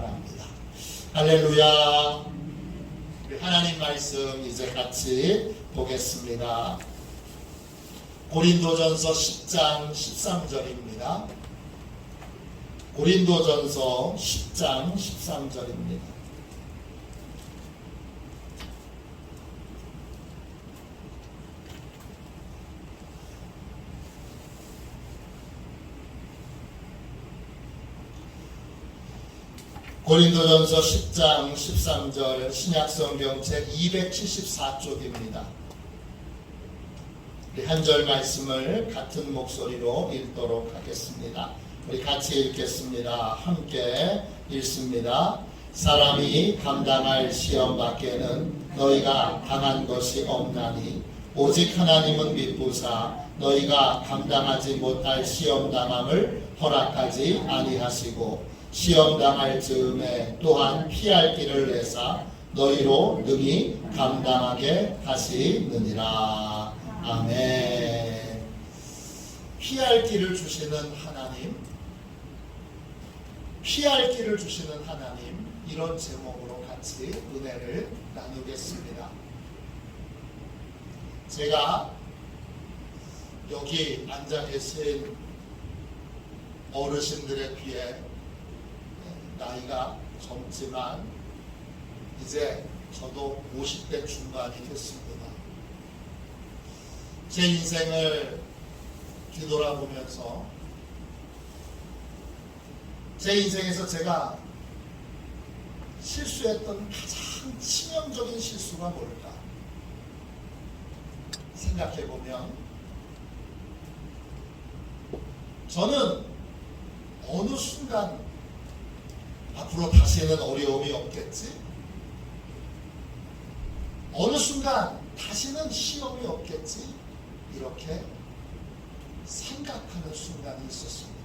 바랍니다. 할렐루야. 우리 하나님 말씀 이제 같이 보겠습니다. 고린도전서 10장 13절입니다. 고린도전서 10장 13절입니다. 고린도전서 10장 13절 신약성경 제274쪽입니다. 우리 한 절 말씀을 같은 목소리로 읽도록 하겠습니다. 우리 같이 읽겠습니다. 함께 읽습니다. 사람이 감당할 시험 밖에는 너희가 당한 것이 없나니 오직 하나님은 미쁘사 너희가 감당하지 못할 시험 당함을 허락하지 아니하시고 시험 당할 즈음에 또한 피할 길을 내사 너희로 능히 감당하게 하시느니라. 아멘. 피할 길을 주시는 하나님, 피할 길을 주시는 하나님, 이런 제목으로 같이 은혜를 나누겠습니다. 제가 여기 앉아 계신 어르신들의 귀에 나이가 젊지만 이제 저도 50대 중반이 됐습니다. 제 인생을 뒤돌아보면서 제 인생에서 제가 실수했던 가장 치명적인 실수가 뭘까 생각해보면 저는 어느 순간 앞으로 다시는 어려움이 없겠지? 어느 순간 다시는 시험이 없겠지? 이렇게 생각하는 순간이 있었습니다.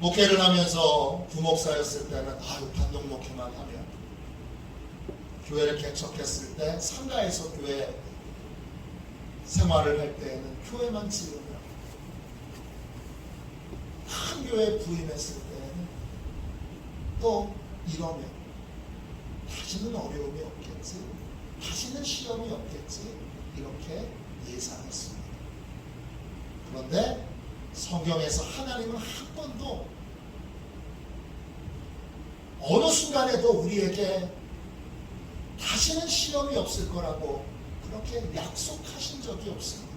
목회를 하면서 부목사였을 때는 반동 목회만 하면, 교회를 개척했을 때 상가에서 교회 생활을 할 때에는 교회만 지으면, 큰 교회에 부임했을 때는 또 이러면 다시는 어려움이 없겠지, 다시는 시험이 없겠지, 이렇게 예상했습니다. 그런데 성경에서 하나님은 한 번도 어느 순간에도 우리에게 다시는 시험이 없을 거라고 그렇게 약속하신 적이 없습니다.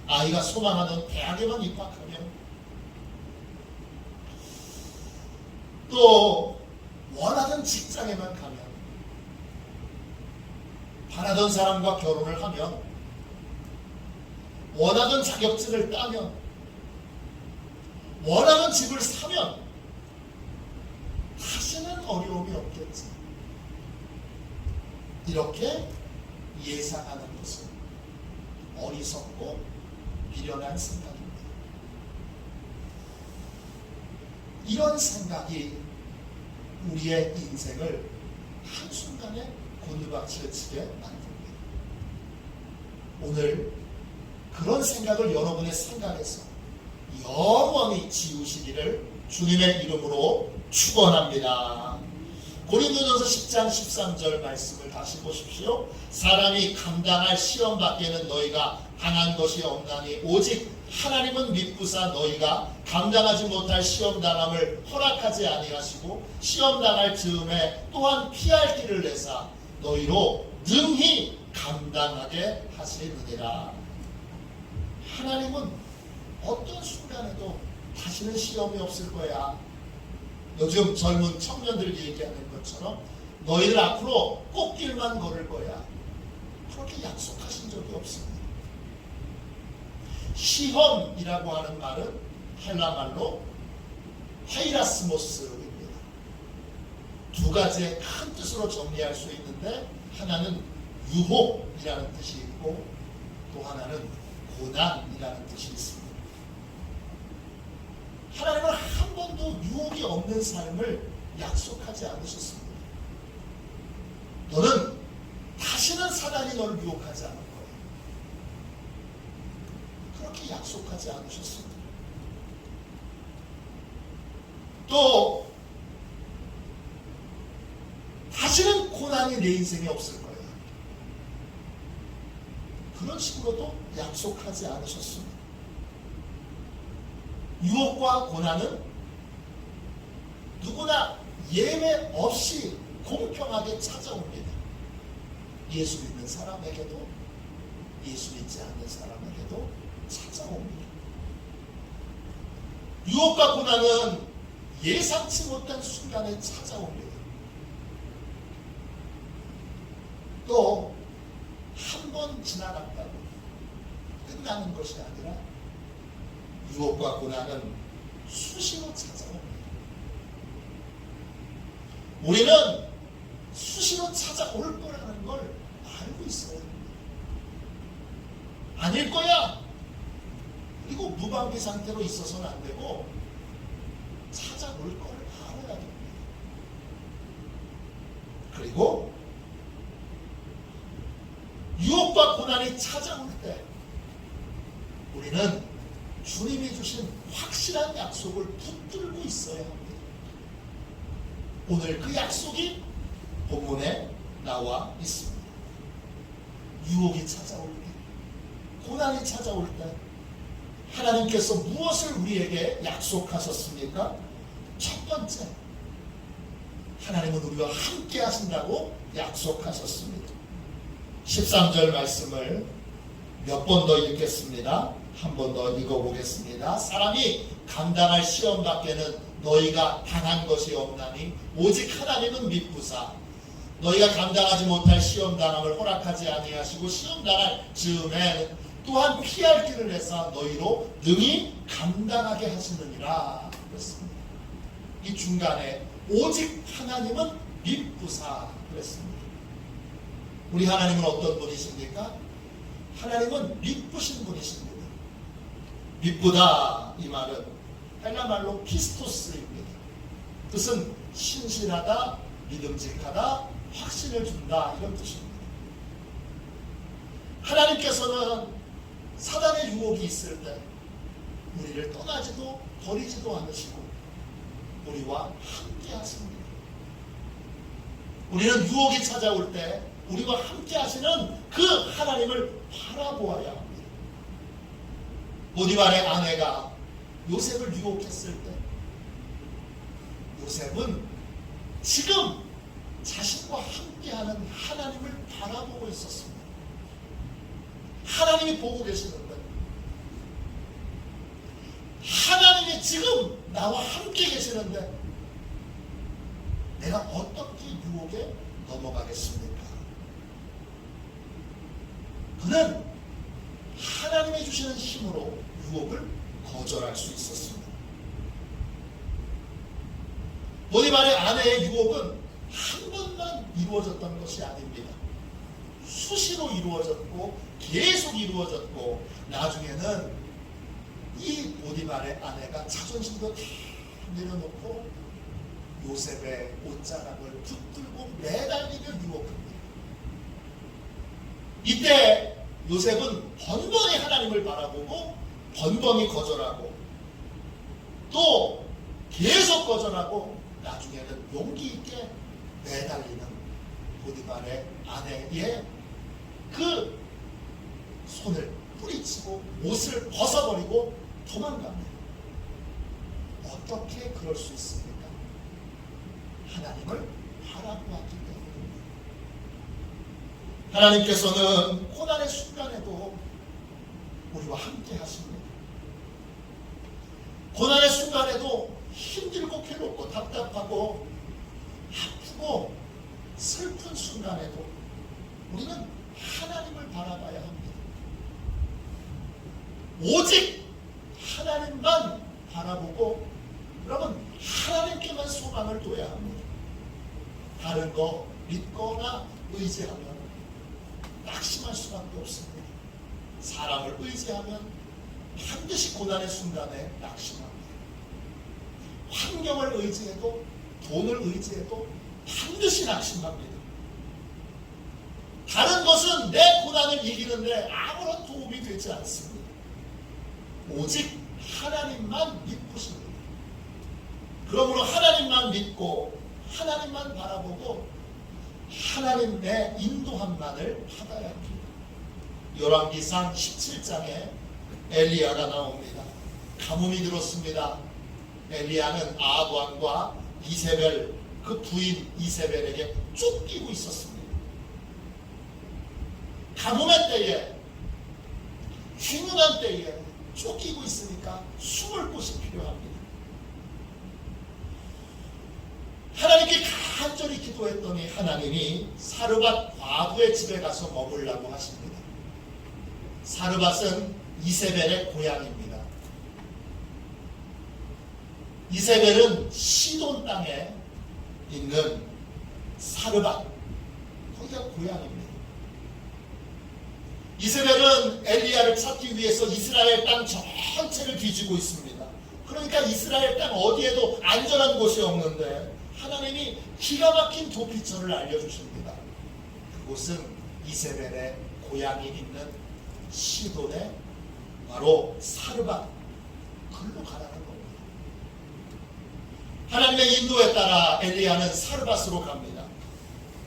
아이가 소망하는 대학에만 입학하면, 또 원하던 직장에만 가면, 바라던 사람과 결혼을 하면, 원하던 자격증을 따면, 원하는 집을 사면 다시는 어려움이 없겠지, 이렇게 예상하는 것은 어리석고 미련한 생각입니다. 이런 생각이 우리의 인생을 한순간에 곤두박질 치게 만듭니다. 오늘 그런 생각을 여러분의 생각에서 영원히 지우시기를 주님의 이름으로 축원합니다. 고린도전서 10장 13절 말씀을 다시 보십시오. 사람이 감당할 시험 밖에는 너희가 당한 것이 없나니 오직 하나님은 미쁘사 너희가 감당하지 못할 시험 당함을 허락하지 아니하시고 시험 당할 즈음에 또한 피할 길을 내사 너희로 능히 감당하게 하시느니라. 하나님은 어떤 순간에도 다시는 시험이 없을 거야. 요즘 젊은 청년들이 얘기하는 것처럼 너희들 앞으로 꽃길만 걸을 거야, 그렇게 약속하신 적이 없습니다. 시험이라고 하는 말은 헬라말로 하이라스모스입니다. 두 가지의 큰 뜻으로 정리할 수 있는데, 하나는 유혹이라는 뜻이 있고 또 하나는 고난이라는 뜻이 있습니다. 하나님은 한 번도 유혹이 없는 삶을 약속하지 않으셨습니다. 너는 다시는 사단이 너를 유혹하지 않을 거야, 그렇게 약속하지 않으셨습니다. 또 다시는 고난이 내 인생에 없을 거야. 그런 식으로도 약속하지 않으셨습니다. 유혹과 고난은 누구나 예외 없이 공평하게 찾아옵니다. 예수 믿는 사람에게도 예수 믿지 않는 사람에게도 찾아옵니다. 유혹과 고난은 예상치 못한 순간에 찾아옵니다. 또 한 번 지나갔다고 끝나는 것이 아니라 유혹과 고난은 수시로 찾아옵니다. 우리는 수시로 찾아올 거라는 걸 알고 있어야 합니다. 아닐 거야. 그리고 무방비 상태로 있어서는 안 되고 찾아올 걸 알아야 됩니다. 그리고 유혹과 고난이 찾아올 때 우리는 주님이 주신 확실한 약속을 붙들고 있어야 합니다. 오늘 그 약속이 본문에 나와 있습니다. 유혹이 찾아올 때, 고난이 찾아올 때 하나님께서 무엇을 우리에게 약속하셨습니까? 첫 번째, 하나님은 우리와 함께 하신다고 약속하셨습니다. 13절 말씀을 몇 번 더 읽겠습니다. 한 번 더 읽어보겠습니다. 사람이 감당할 시험 밖에는 너희가 당한 것이 없나니 오직 하나님은 미쁘사 너희가 감당하지 못할 시험 당함을 허락하지 아니하시고 시험 당할 즈음에 또한 피할 길을 내사 너희로 능히 감당하게 하시느니라 그랬습니다. 이 중간에 오직 하나님은 미쁘사 그랬습니다. 우리 하나님은 어떤 분이십니까? 하나님은 미쁘신 분이십니다. 미쁘다 이 말은 헬라 말로 피스토스입니다. 뜻은 신실하다, 믿음직하다, 확신을 준다 이런 뜻입니다. 하나님께서는 사단의 유혹이 있을 때 우리를 떠나지도 버리지도 않으시고 우리와 함께 하십니다. 우리는 유혹이 찾아올 때 우리와 함께 하시는 그 하나님을 바라보아야 합니다. 보디발의 아내가 요셉을 유혹했을 때 요셉은 지금 자신과 함께하는 하나님을 바라보고 있었습니다. 하나님이 보고 계시는데 하나님이 지금 나와 함께 계시는데 내가 어떻게 유혹에 넘어가겠습니까? 그는 하나님이 주시는 힘으로 유혹을 거절할 수 있었습니다. 보디발의 아내의 유혹은 한 번만 이루어졌던 것이 아닙니다. 수시로 이루어졌고 계속 이루어졌고 나중에는 이 보디발의 아내가 자존심도 다 내려놓고 요셉의 옷자락을 붙들고 매달리며 유혹합니다. 이때 요셉은 번번이 하나님을 바라보고 번번이 거절하고 또 계속 거절하고 나중에는 용기 있게 매달리는 보디발의 아내의 그 손을 뿌리치고 옷을 벗어버리고 도망갑니다. 어떻게 그럴 수 있습니까? 하나님을 바라보았기 때문입니다. 하나님께서는 고난의 순간에도 우리와 함께 하십니다. 고난의 순간에도 힘들고 괴롭고 답답하고 아프고 슬픈 순간에도 우리는 하나님을 바라봐야 합니다. 오직 하나님만 바라보고 여러분 하나님께만 소망을 둬야 합니다. 다른 거 믿거나 의지하면 낙심할 수밖에 없습니다. 사람을 의지하면 반드시 고난의 순간에 낙심합니다. 환경을 의지해도 돈을 의지해도 반드시 낙심합니다. 다른 것은 내 고난을 이기는데 아무런 도움이 되지 않습니다. 오직 하나님만 믿으십니다. 그러므로 하나님만 믿고 하나님만 바라보고 하나님의 인도함만을 받아야 합니다. 열왕기상 17장에 엘리야가 나옵니다. 가뭄이 들었습니다. 엘리야는 아합 왕과 이세벨, 그 부인 이세벨에게 쫓기고 있었습니다. 가뭄의 때에, 흉흉한 때에 쫓기고 있으니까 숨을 곳이 필요합니다. 하나님께 간절히 기도했더니 하나님이 사르밧 과부의 집에 가서 머물라고 하십니다. 사르밧은 이세벨의 고향입니다. 이세벨은 시돈 땅에 있는 사르밧, 거기가 고향입니다. 이세벨은 엘리야를 찾기 위해서 이스라엘 땅 전체를 뒤지고 있습니다. 그러니까 이스라엘 땅 어디에도 안전한 곳이 없는데 하나님이 기가 막힌 도피처를 알려주십니다. 그곳은 이세벨의 고향이 있는 시돈의 바로 사르밧, 글로 가라는 겁니다. 하나님의 인도에 따라 엘리야는 사르밧으로 갑니다.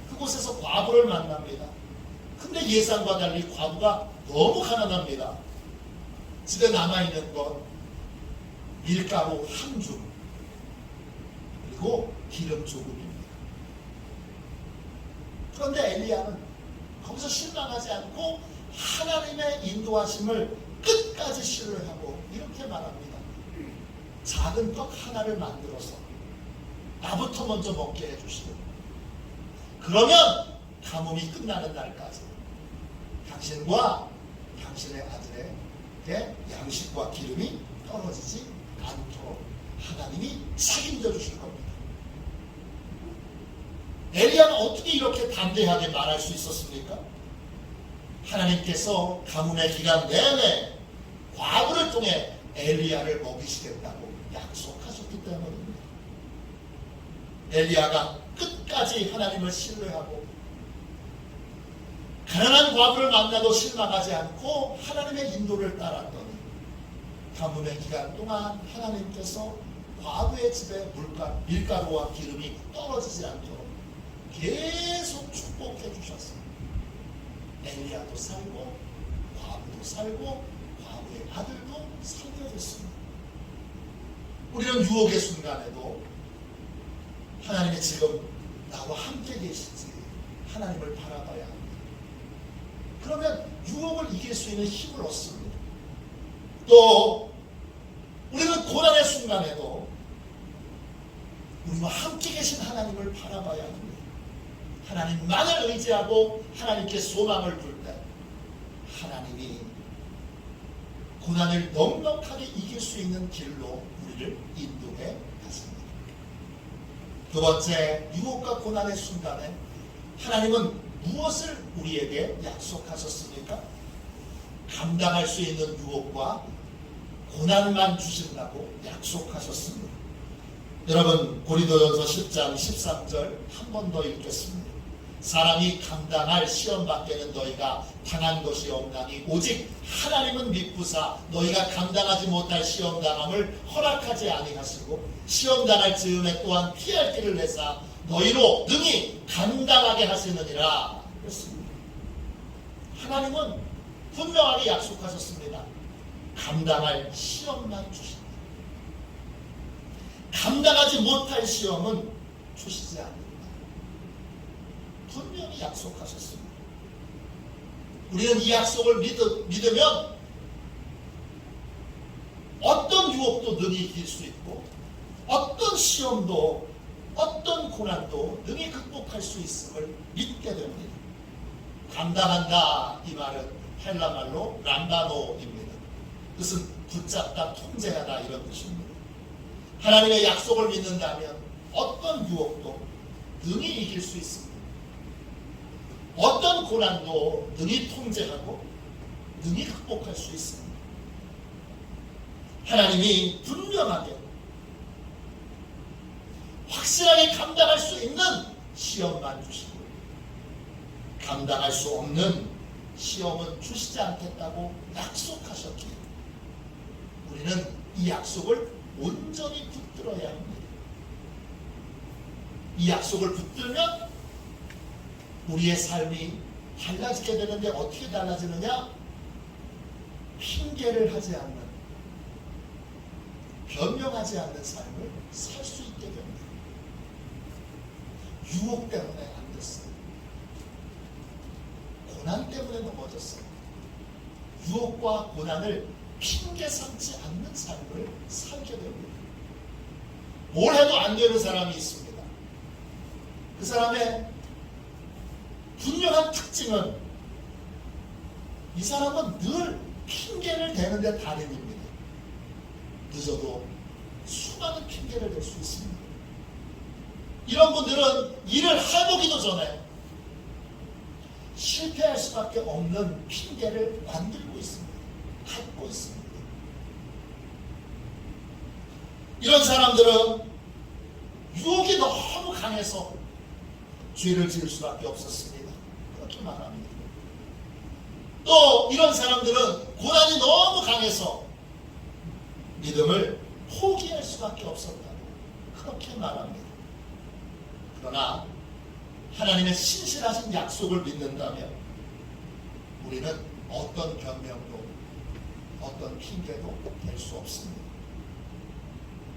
그곳에서 과부를 만납니다. 근데 예상과 달리 과부가 너무 가난합니다. 집에 남아있는 건 밀가루 한 줌, 그리고 기름 조금입니다. 그런데 엘리야는 거기서 실망하지 않고 하나님의 인도하심을 끝까지 신뢰하고 이렇게 말합니다. 작은 떡 하나를 만들어서 나부터 먼저 먹게 해주시오. 그러면 가뭄이 끝나는 날까지 당신과 당신의 아들에게 양식과 기름이 떨어지지 않도록 하나님이 책임져 주실 겁니다. 엘리야는 어떻게 이렇게 담대하게 말할 수 있었습니까? 하나님께서 가뭄의 기간 내내 과부를 통해 엘리야를 먹이시겠다고 약속하셨기 때문입니다. 엘리야가 끝까지 하나님을 신뢰하고 가난한 과부를 만나도 실망하지 않고 하나님의 인도를 따랐더니 가뭄의 기간 동안 하나님께서 과부의 집에 밀가루와 기름이 떨어지지 않도록 계속 축복해 주셨습니다. 엘리야도 살고 과부도 살고 과부의 아들도 살게 됐습니다. 우리는 유혹의 순간에도 하나님이 지금 나와 함께 계시지 하나님을 바라봐야 합니다. 그러면 유혹을 이길 수 있는 힘을 얻습니다. 또 우리는 고난의 순간에도 우리와 함께 계신 하나님을 바라봐야 합니다. 하나님만을 의지하고 하나님께 소망을 둘 때 하나님이 고난을 넉넉하게 이길 수 있는 길로 우리를 인도해 가십니다. 두 번째, 유혹과 고난의 순간에 하나님은 무엇을 우리에게 약속하셨습니까? 감당할 수 있는 유혹과 고난만 주신다고 약속하셨습니다. 여러분, 고린도전서 10장 13절 한 번 더 읽겠습니다. 사람이 감당할 시험 밖에는 너희가 당한 것이 없나니 오직 하나님은 믿부사 너희가 감당하지 못할 시험 당함을 허락하지 아니하시고 시험 당할 즈음에 또한 피할 길을 내사 너희로 능히 감당하게 하시느니라 그랬습니다. 하나님은 분명하게 약속하셨습니다. 감당할 시험만 주신다. 감당하지 못할 시험은 주시지 않는다. 분명히 약속하셨습니다. 우리는 이 약속을 믿으면 어떤 유혹도 능히 이길 수 있고 어떤 시험도 어떤 고난도 능히 극복할 수 있음을 믿게 됩니다. 감당한다 이 말은 헬라말로 람바노입니다. 그것은 붙잡다, 통제하다 이런 뜻입니다. 하나님의 약속을 믿는다면 어떤 유혹도 능히 이길 수 있습니다. 어떤 고난도 능히 통제하고 능히 극복할 수 있습니다. 하나님이 분명하게 확실하게 감당할 수 있는 시험만 주시고 감당할 수 없는 시험은 주시지 않겠다고 약속하셨기에 우리는 이 약속을 온전히 붙들어야 합니다. 이 약속을 붙들면 우리의 삶이 달라지게 되는데 어떻게 달라지느냐? 핑계를 하지 않는, 변명하지 않는 삶을 살 수 있게 됩니다. 유혹 때문에 안 됐어요. 고난 때문에 넘어졌어요. 유혹과 고난을 핑계 삼지 않는 삶을 살게 됩니다. 뭘 해도 안 되는 사람이 있습니다. 그 사람의 분명한 특징은 이 사람은 늘 핑계를 대는데 달인입니다. 늦어도 수많은 핑계를 댈 수 있습니다. 이런 분들은 일을 해보기도 전에 실패할 수밖에 없는 핑계를 만들고 있습니다. 갖고 있습니다. 이런 사람들은 유혹이 너무 강해서 죄를 지을 수밖에 없었습니다. 그렇게 말합니다. 또 이런 사람들은 고난이 너무 강해서 믿음을 포기할 수밖에 없었다고 그렇게 말합니다. 그러나 하나님의 신실하신 약속을 믿는다면 우리는 어떤 변명도 어떤 핑계도 될 수 없습니다.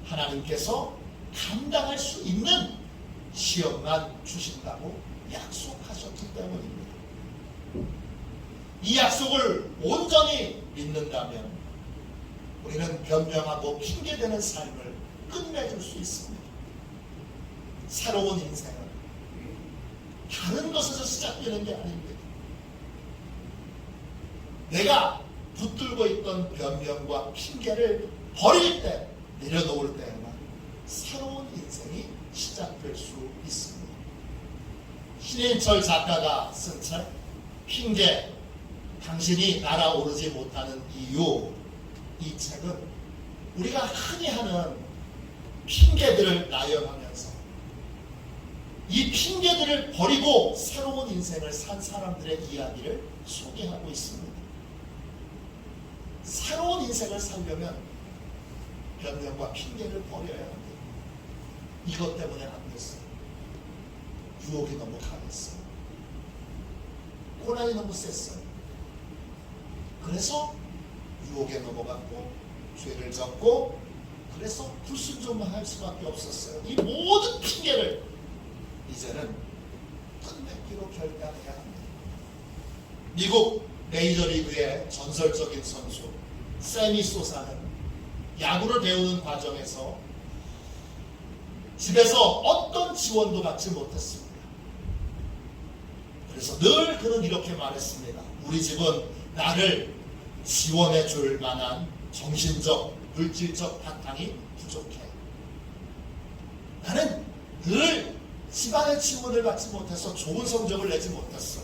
하나님께서 감당할 수 있는 시험만 주신다고 약속하셨기 때문입니다. 이 약속을 온전히 믿는다면 우리는 변명하고 핑계대는 삶을 끝내줄 수 있습니다. 새로운 인생은 다른 것에서 시작되는 게 아닙니다. 내가 붙들고 있던 변명과 핑계를 버릴 때, 내려놓을 때에만 새로운 인생이 시작될 수 있습니다. 신인철 작가가 쓴 책 핑계, 당신이 날아오르지 못하는 이유, 이 책은 우리가 흔히 하는 핑계들을 나열하면서 이 핑계들을 버리고 새로운 인생을 산 사람들의 이야기를 소개하고 있습니다. 새로운 인생을 살려면 변명과 핑계를 버려야 합니다. 이것 때문에 안 됐어요. 유혹이 너무 강했어요. 고난이 너무 셌어요. 그래서 유혹에 넘어갔고 죄를 졌고 그래서 불순종만 할 수밖에 없었어요. 이 모든 핑계를 이제는 끝맺기로 결단해야 합니다. 미국 메이저리그의 전설적인 선수 세미 소사는 야구를 배우는 과정에서 집에서 어떤 지원도 받지 못했습니다. 그래서 늘 그는 이렇게 말했습니다. 우리 집은 나를 지원해 줄 만한 정신적, 물질적 바탕이 부족해. 나는 늘 집안의 지원을 받지 못해서 좋은 성적을 내지 못했어.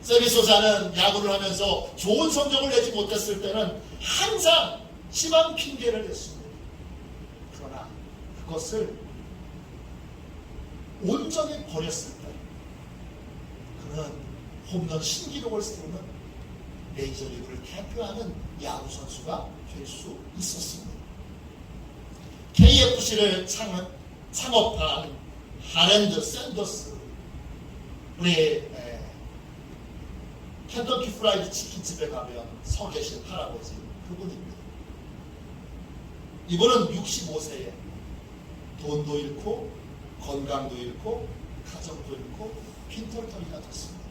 세미 소사는 야구를 하면서 좋은 성적을 내지 못했을 때는 항상 심한 핑계를 댔습니다. 그러나 그것을 온전히 버렸을 때 그는 홈런 신기록을 세우는 메이저리그를 대표하는 야구 선수가 될 수 있었습니다. KFC를 창업한 하랜드 샌더스, 우리 켄터키 프라이드 치킨집에 가면 서 계신 할아버지, 그분입니다. 이분은 65세에 돈도 잃고 건강도 잃고 가정도 잃고 빈털터리가 됐습니다.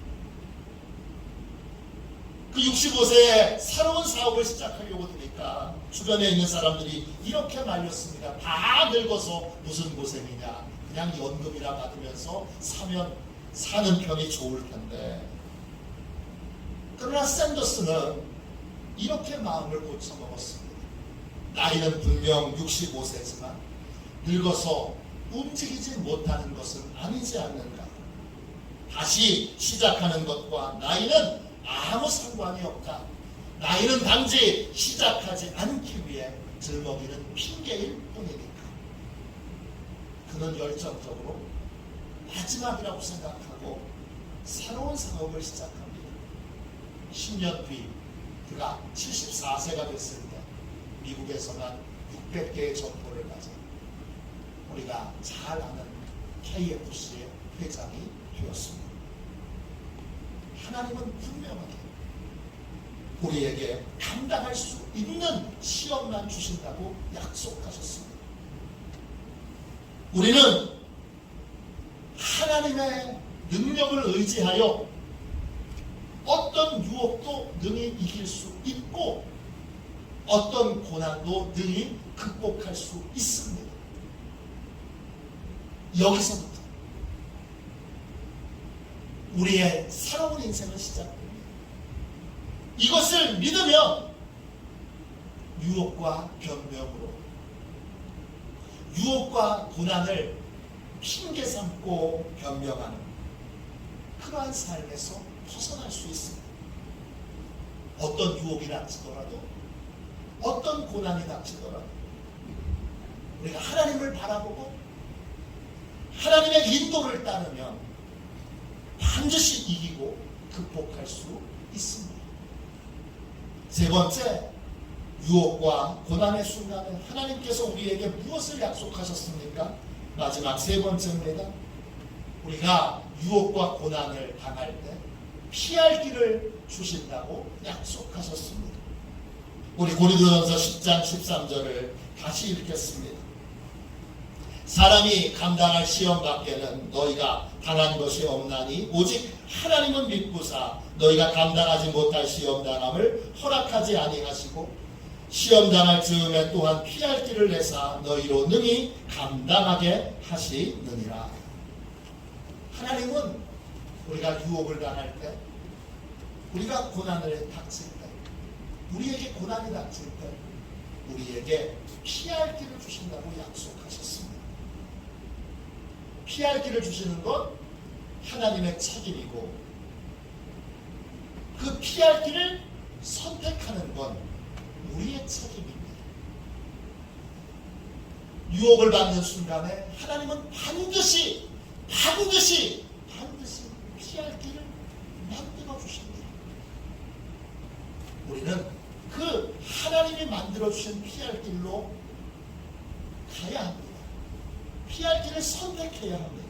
그 65세에 새로운 사업을 시작하려고 드니까 주변에 있는 사람들이 이렇게 말렸습니다. 다 늙어서 무슨 고생이냐. 그냥 연금이나 받으면서 사는 편이 좋을 텐데. 그러나 샌더스는 이렇게 마음을 고쳐먹었습니다. 나이는 분명 65세지만 늙어서 움직이지 못하는 것은 아니지 않는가. 다시 시작하는 것과 나이는 아무 상관이 없다. 나이는 단지 시작하지 않기 위해 들먹이는 핑계일 뿐이니까. 그는 열정적으로 마지막이라고 생각하고 새로운 사업을 시작합니다. 10년 뒤 그가 74세가 됐을 때 미국에서만 600개의 점포를 가져 우리가 잘 아는 KFC의 회장이 되었습니다. 하나님은 분명하게 우리에게 감당할 수 있는 시험만 주신다고 약속하셨습니다. 우리는 하나님의 능력을 의지하여 어떤 유혹도 능히 이길 수 있고 어떤 고난도 능히 극복할 수 있습니다. 여기서부터 우리의 새로운 인생은 시작됩니다. 이것을 믿으면 유혹과 변명으로 유혹과 고난을 핑계 삼고 변명하는 그러한 삶에서 벗어날 수 있습니다. 어떤 유혹이 닥치더라도 어떤 고난이 닥치더라도 우리가 하나님을 바라보고 하나님의 인도를 따르면 반드시 이기고 극복할 수 있습니다. 세 번째, 유혹과 고난의 순간에 하나님께서 우리에게 무엇을 약속하셨습니까? 마지막 세 번째입니다. 우리가 유혹과 고난을 당할 때 피할 길을 주신다고 약속하셨습니다. 우리 고린도전서 10장 13절을 다시 읽겠습니다. 사람이 감당할 시험 밖에는 너희가 당한 것이 없나니 오직 하나님은 믿고사 너희가 감당하지 못할 시험 당함을 허락하지 아니하시고 시험 당할 즈음에 또한 피할 길을 내사 너희로 능히 감당하게 하시느니라. 하나님은 우리가 유혹을 당할 때, 우리가 고난을 닥칠 때, 우리에게 고난이 닥칠 때 우리에게 피할 길을 주신다고 약속하셨습니다. 피할 길을 주시는 건 하나님의 책임이고 그 피할 길을 선택하는 건 우리의 책임입니다. 유혹을 받는 순간에 하나님은 반드시 피할 길을 만들어 주십니다. 우리는 그 하나님이 만들어 주신 피할 길로 가야 합니다. 피할 길을 선택해야 합니다.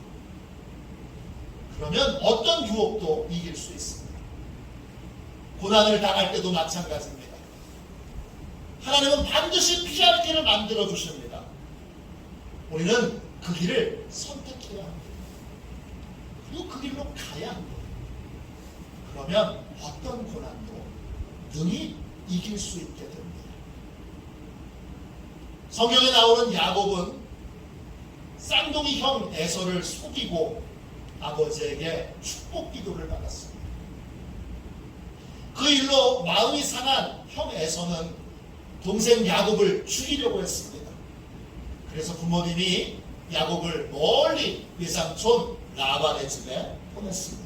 그러면 어떤 유혹도 이길 수 있습니다. 고난을 당할 때도 마찬가지입니다. 하나님은 반드시 피할 길을 만들어 주십니다. 우리는 그 길을 선택해야 합니다. 그리고 그 길로 가야 합니다. 그러면 어떤 고난도 능히 이길 수 있게 됩니다. 성경에 나오는 야곱은 쌍둥이 형 에서를 속이고 아버지에게 축복 기도를 받았습니다. 그 일로 마음이 상한 형 에서는 동생 야곱을 죽이려고 했습니다. 그래서 부모님이 야곱을 멀리 외삼촌 라반의 집에 보냈습니다.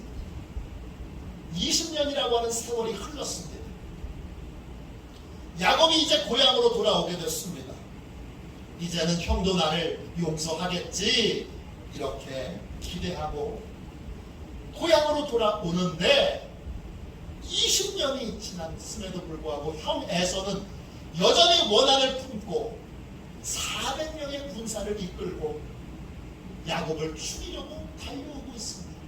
20년이라고 하는 세월이 흘렀습니다. 야곱이 이제 고향으로 돌아오게 됐습니다. 이제는 형도 나를 용서하겠지 이렇게 기대하고 고향으로 돌아오는데 20년이 지났음에도 불구하고 형 에서는 여전히 원한을 품고 400명의 군사를 이끌고 야곱을 죽이려고 달려오고 있습니다.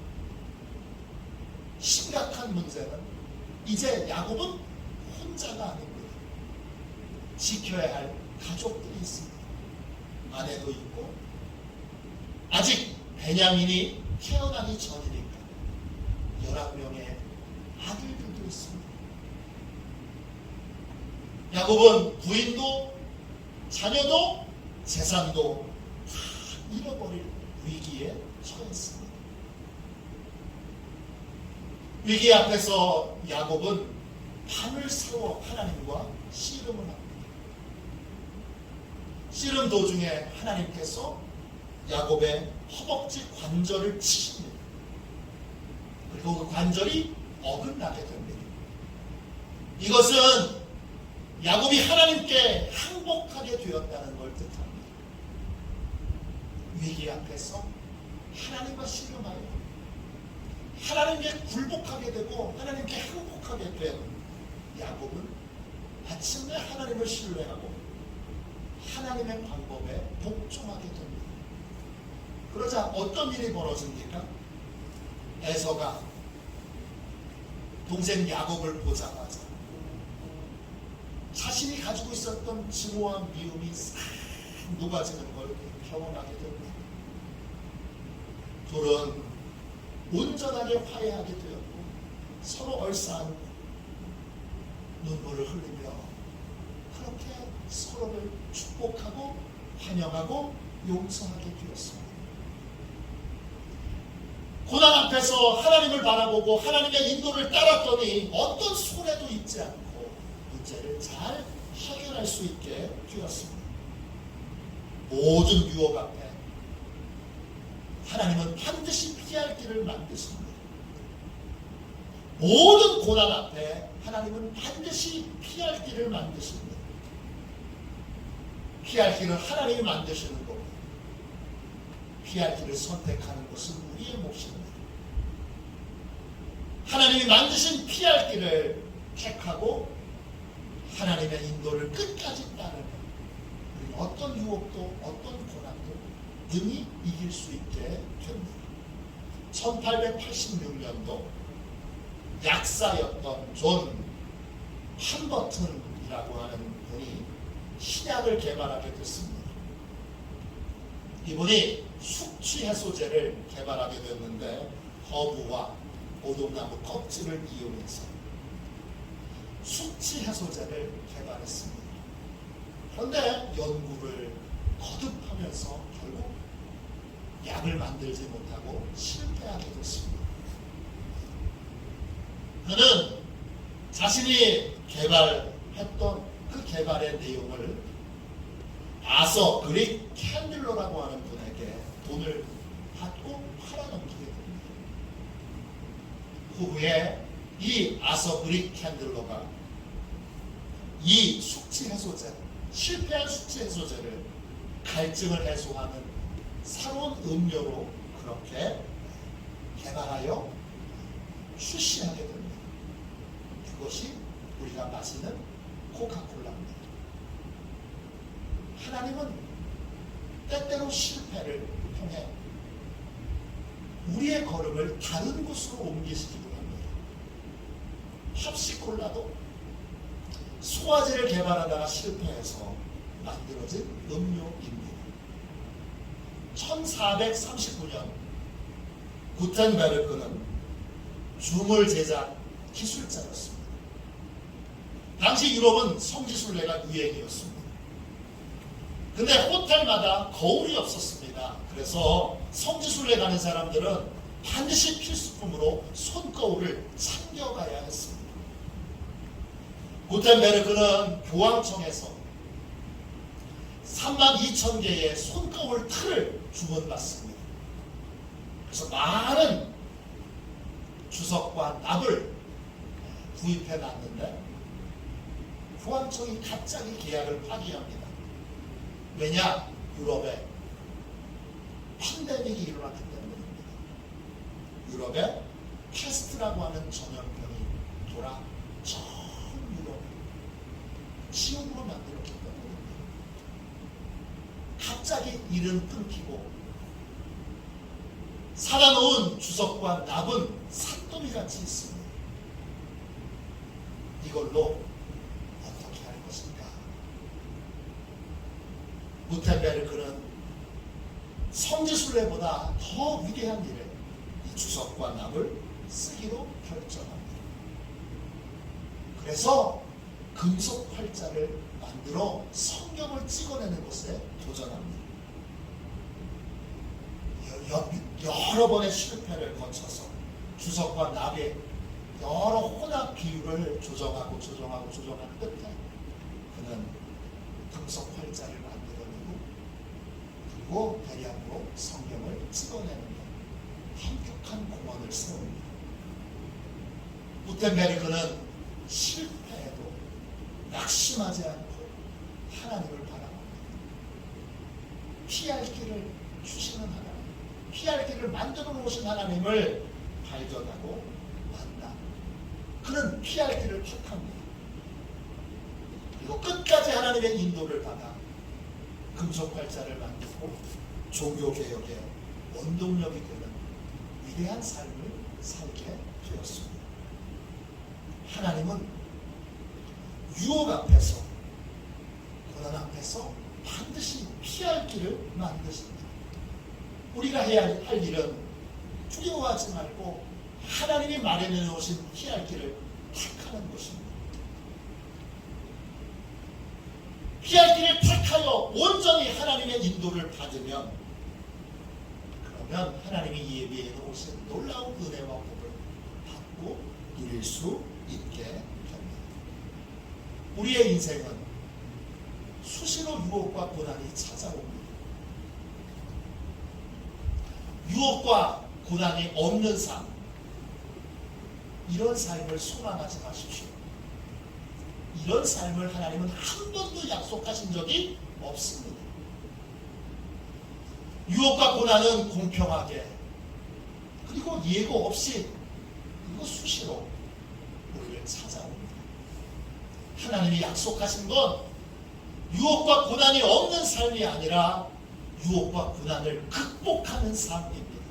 심각한 문제는 이제 야곱은 혼자가 아닙니다. 지켜야 할 가족들이 있습니다. 아내도 있고 아직 베냐민이 태어나기 전이니까 11명의 아들들도 있습니다. 야곱은 부인도 자녀도 재산도 다 잃어버릴 위기에 처했습니다. 위기 앞에서 야곱은 밤을 새워 하나님과 씨름을 합니다. 씨름 도중에 하나님께서 야곱의 허벅지 관절을 치십니다. 그리고 그 관절이 어긋나게 됩니다. 이것은 야곱이 하나님께 항복하게 되었다는 걸 뜻합니다. 위기 앞에서 하나님과 씨름하여 하나님께 굴복하게 되고 하나님께 항복하게 된 야곱은 마침내 하나님을 신뢰하고 하나님의 방법에 복종하게 됩니다. 그러자 어떤 일이 벌어집니까? 에서가 동생 야곱을 보자마자 자신이 가지고 있었던 증오와 미움이 싹 녹아지는 걸 경험하게 됩니다. 둘은 온전하게 화해하게 되었고 서로 얼싸안고 눈물을 흘리며 그렇게 서로를 축복하고 환영하고 용서하게 되었습니다. 고난 앞에서 하나님을 바라보고 하나님의 인도를 따랐더니 어떤 손해도 있지 않고 문제를 잘 해결할 수 있게 되었습니다. 모든 유혹 앞에 하나님은 반드시 피할 길을 만드십니다. 모든 고난 앞에 하나님은 반드시 피할 길을 만드십니다. 피할 길을 하나님이 만드시는 거고 피할 길을 선택하는 것은 우리의 몫입니다. 하나님이 만드신 피할 길을 택하고 하나님의 인도를 끝까지 따르면 우리는 어떤 유혹도 어떤 고난도 능히 이길 수 있게 됩니다. 1886년도 약사였던 존 함버튼이라고 하는 분이 신약을 개발하게 됐습니다. 이분이 숙취해소제를 개발하게 됐는데 허브와 오동나무 껍질을 이용해서 숙취해소제를 개발했습니다. 그런데 연구를 거듭하면서 결국 약을 만들지 못하고 실패하게 됐습니다. 그는 자신이 개발했던 그 개발의 내용을 아서 그릭 캔들러라고 하는 분에게 돈을 받고 팔아넘기게 됩니다. 후에 이 아서 그릭 캔들러가 이 숙취해소제, 실패한 숙취해소제를 갈증을 해소하는 새로운 음료로 그렇게 개발하여 출시하게 됩니다. 그것이 우리가 마시는 코카콜라입니다. 하나님은 때때로 실패를 통해 우리의 걸음을 다른 곳으로 옮기시기도 합니다. 팝시콜라도 소화제를 개발하다가 실패해서 만들어진 음료입니다. 1439년 구텐베르크는 주물 제작 기술자였습니다. 당시 유럽은 성지순례가 유행이었습니다. 근데 호텔마다 거울이 없었습니다. 그래서 성지순례 가는 사람들은 반드시 필수품으로 손거울을 챙겨가야 했습니다. 구텐베르크는 교황청에서 32,000개의 손거울 틀을 주문받습니다. 그래서 많은 주석과 납을 구입해 놨는데 교황청이 갑자기 계약을 파기합니다. 왜냐? 유럽에 팬데믹이 일어났기 때문입니다. 유럽에 패스트라고 하는 전염병이 돌아 전 유럽을 지옥으로 만들었기 때문입니다. 갑자기 일은 끊기고 사다 놓은 주석과 납은 산더미같이 있습니다. 이걸로 어떻게 할 것인가? 구텐베르크는 성지순례보다 더 위대한 일을 이 주석과 납을 쓰기로 결정합니다. 그래서 금속 활자를 만들어 성경을 찍어내는 것에 도전합니다. 여러 번의 실패를 거쳐서 주석과 납의 여러 혼합 비율을 조정하는 끝에 그는 금속 활자를 만들어내고 그리고 대량으로 성경을 찍어내는 데 엄격한 공헌을 세웁니다. 구텐베르크는 실패해도 낙심하지 않고 하나님을 바라봅니다. 피할 길을 주시는 하나님, 피할 길을 만들어 놓으신 하나님을 발견하고 만나 그는 피할 길을 택합니다. 그리고 끝까지 하나님의 인도를 받아 금속 활자를 만들고 종교개혁에 원동력이 되는 위대한 삶을 살게 되었습니다. 하나님은 유혹 앞에서, 고난 앞에서 반드시 피할 길을 만드십니다. 우리가 해야 할 일은 두려워하지 말고 하나님이 마련해 놓으신 피할 길을 택하는 것입니다. 피할 길을 택하여 온전히 하나님의 인도를 받으면, 그러면 하나님이 예비해 놓으신 놀라운 은혜와 복을 받고 누릴 수 있게 됩니다. 우리의 인생은 수시로 유혹과 고난이 찾아옵니다. 유혹과 고난이 없는 삶, 이런 삶을 소망하지 마십시오. 이런 삶을 하나님은 한 번도 약속하신 적이 없습니다. 유혹과 고난은 공평하게, 그리고 예고 없이, 그리고 수시로 우리를 찾아옵니다. 하나님이 약속하신 건 유혹과 고난이 없는 삶이 아니라 유혹과 고난을 극복하는 삶입니다.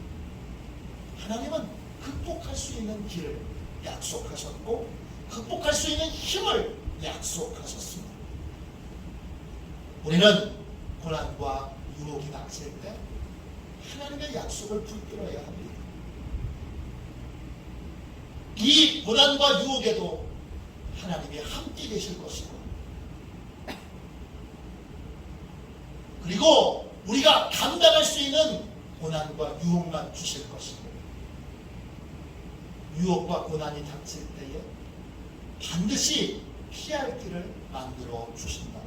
하나님은 극복할 수 있는 길을 약속하셨고, 극복할 수 있는 힘을 약속하셨습니다. 우리는 고난과 유혹이 닥칠 때 하나님의 약속을 붙들어야 합니다. 이 고난과 유혹에도 하나님이 함께 계실 것이고, 그리고 우리가 감당할 수 있는 고난과 유혹만 주실 것이고, 유혹과 고난이 닥칠 때에 반드시 피할 길을 만들어 주신다고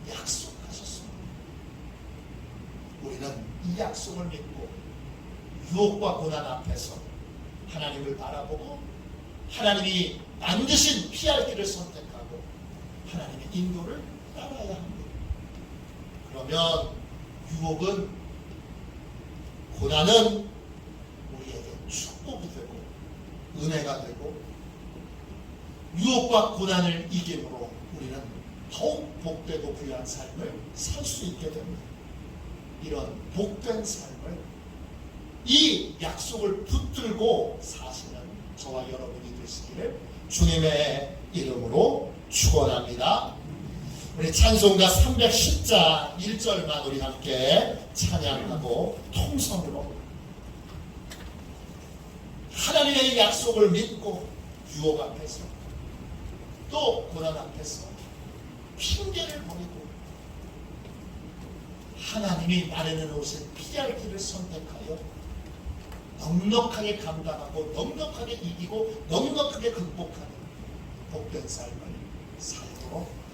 약속하셨습니다. 우리는 이 약속을 믿고 유혹과 고난 앞에서 하나님을 바라보고 하나님이 만드신 피할 길을 선택하고 하나님의 인도를 따라야 합니다. 그러면 유혹은, 고난은 우리에게 축복이 되고 은혜가 되고, 유혹과 고난을 이김으로 우리는 더욱 복되고 귀한 삶을 살 수 있게 됩니다. 이런 복된 삶을, 이 약속을 붙들고 사시는 저와 여러분이 되시기를 주님의 이름으로 축원합니다. 우리 찬송가 310장 1절만 우리 함께 찬양하고 통성으로 하나님의 약속을 믿고 유혹 앞에서, 또 고난 앞에서 핑계를 버리고 하나님이 마련해 놓으신 피할 길을 선택하여 넉넉하게 감당하고 넉넉하게 이기고 넉넉하게 극복하는 복된 삶을 살도록